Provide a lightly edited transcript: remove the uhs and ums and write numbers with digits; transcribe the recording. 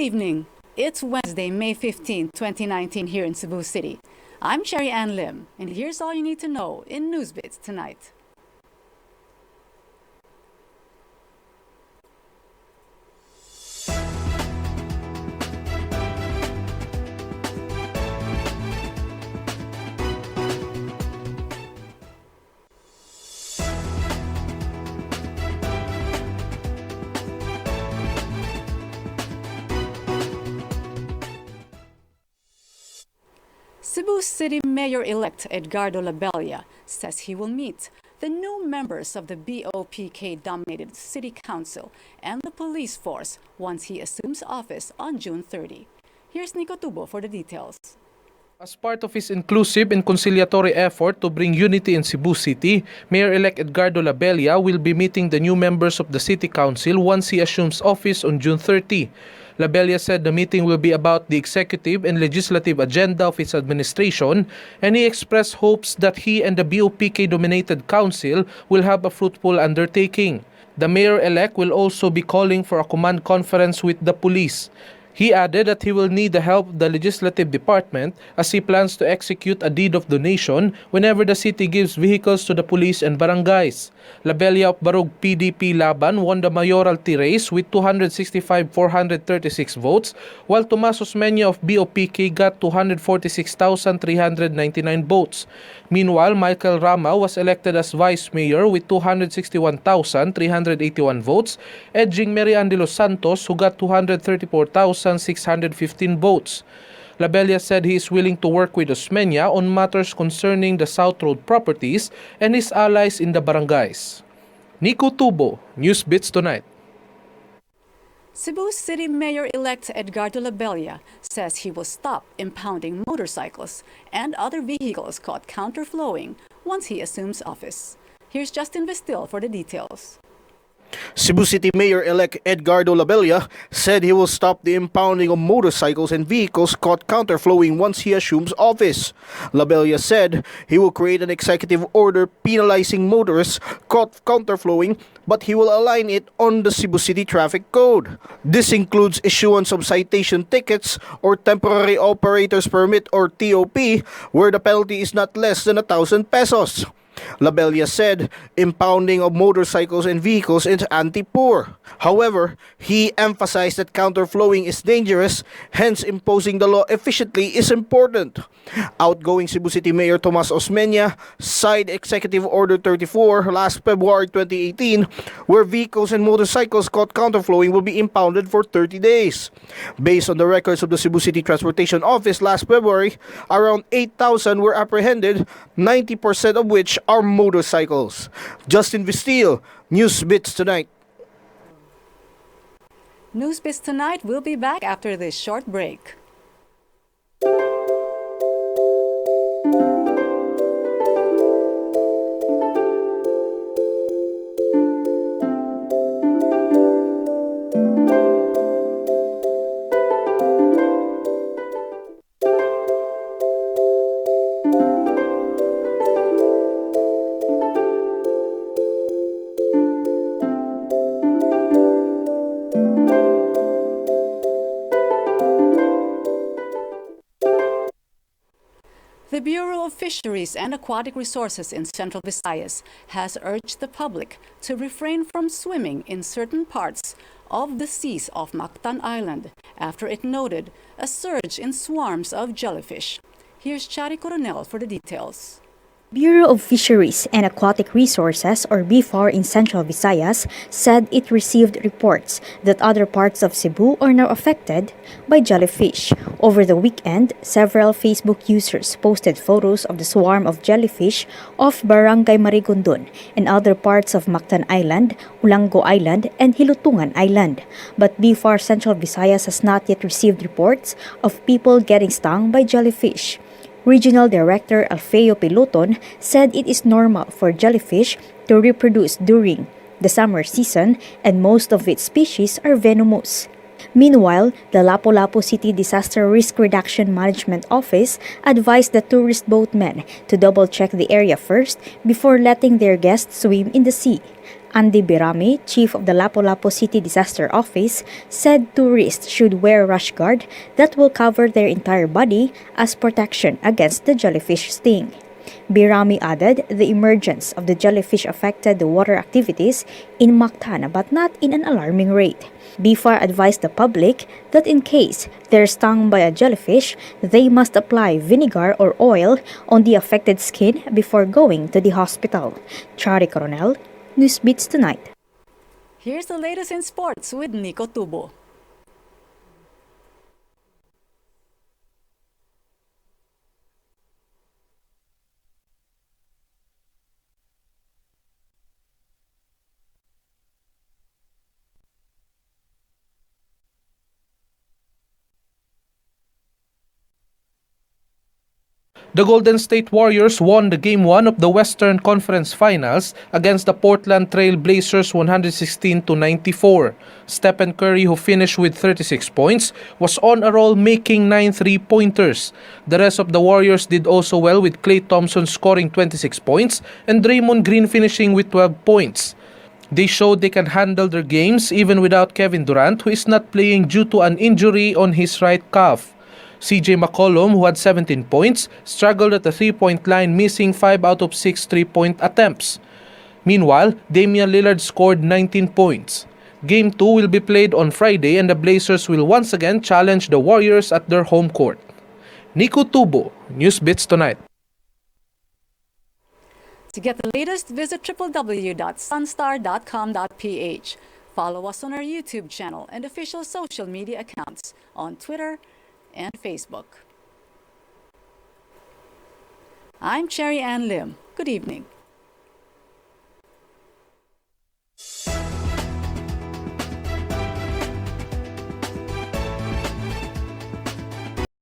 evening. It's Wednesday, May 15, 2019 here in Cebu City. I'm Sherry Ann Lim, and here's all you need to know in NewsBits Tonight. Cebu City Mayor-elect Edgardo Labella says he will meet the new members of the BOPK-dominated City Council and the police force once he assumes office on June 30. Here's Nico Tubo for the details. As part of his inclusive and conciliatory effort to bring unity in Cebu City, Mayor-elect Edgardo Labella will be meeting the new members of the City Council once he assumes office on June 30. Labella said the meeting will be about the executive and legislative agenda of his administration, and he expressed hopes that he and the BOPK-dominated council will have a fruitful undertaking. The mayor-elect will also be calling for a command conference with the police. He added that he will need the help of the legislative department as he plans to execute a deed of donation whenever the city gives vehicles to the police and barangays. Labella of Barug PDP Laban won the mayoralty race with 265,436 votes, while Tomas Osmeña of BOPK got 246,399 votes. Meanwhile, Michael Rama was elected as vice mayor with 261,381 votes, edging Marian de los Santos, who got 234,615 votes. Labella said he is willing to work with Osmeña on matters concerning the South Road properties and his allies in the barangays. Nico Tubo, NewsBits Tonight. Cebu City Mayor-elect Edgardo Labella says he will stop impounding motorcycles and other vehicles caught counterflowing once he assumes office. Here's Justin Vestil for the details. Cebu City Mayor-elect Edgardo Labella said he will stop the impounding of motorcycles and vehicles caught counterflowing once he assumes office. Labella said he will create an executive order penalizing motorists caught counterflowing, but he will align it on the Cebu City Traffic Code. This includes issuance of citation tickets or temporary operator's permit or TOP, where the penalty is not less than 1,000 pesos. Labella said impounding of motorcycles and vehicles is anti-poor. However, he emphasized that counterflowing is dangerous, hence imposing the law efficiently is important. Outgoing Cebu City Mayor Tomas Osmeña signed Executive Order 34 last February 2018, where vehicles and motorcycles caught counterflowing will be impounded for 30 days. Based on the records of the Cebu City Transportation Office last February, around 8,000 were apprehended, 90% of which are motorcycles. Justin Vestil, NewsBits Tonight. NewsBits Tonight will be back after this short break. The Bureau of Fisheries and Aquatic Resources in Central Visayas has urged the public to refrain from swimming in certain parts of the seas off Mactan Island after it noted a surge in swarms of jellyfish. Here's Chari Coronel for the details. Bureau of Fisheries and Aquatic Resources, or BFAR, in Central Visayas said it received reports that other parts of Cebu are now affected by jellyfish. Over the weekend, several Facebook users posted photos of the swarm of jellyfish off Barangay Marigondon and other parts of Mactan Island, Ulango Island, and Hilutungan Island. But BFAR Central Visayas has not yet received reports of people getting stung by jellyfish. Regional Director Alfeo Piloton said it is normal for jellyfish to reproduce during the summer season and most of its species are venomous. Meanwhile, the Lapu-Lapu City Disaster Risk Reduction Management Office advised the tourist boatmen to double-check the area first before letting their guests swim in the sea. Andy Birami, chief of the Lapu-Lapu City Disaster Office, said tourists should wear rash guard that will cover their entire body as protection against the jellyfish sting. Birami added the emergence of the jellyfish affected the water activities in Mactan but not in an alarming rate. BIFAR advised the public that in case they're stung by a jellyfish, they must apply vinegar or oil on the affected skin before going to the hospital. Chari Coronel, NewsBits Tonight. Here's the latest in sports with Nico Tubo. The Golden State Warriors won the Game 1 of the Western Conference Finals against the Portland Trail Blazers 116-94. Stephen Curry, who finished with 36 points, was on a roll making 9 three-pointers. The rest of the Warriors did also well with Klay Thompson scoring 26 points and Draymond Green finishing with 12 points. They showed they can handle their games even without Kevin Durant, who is not playing due to an injury on his right calf. CJ McCollum, who had 17 points, struggled at the three-point line, missing 5 out of 6 three-point attempts. Meanwhile, Damian Lillard scored 19 points. Game 2 will be played on Friday and the Blazers will once again challenge the Warriors at their home court. Nico Tubo, NewsBits Tonight. To get the latest, visit www.sunstar.com.ph. Follow us on our YouTube channel and official social media accounts on Twitter and Facebook. I'm Cherry Ann Lim. Good evening.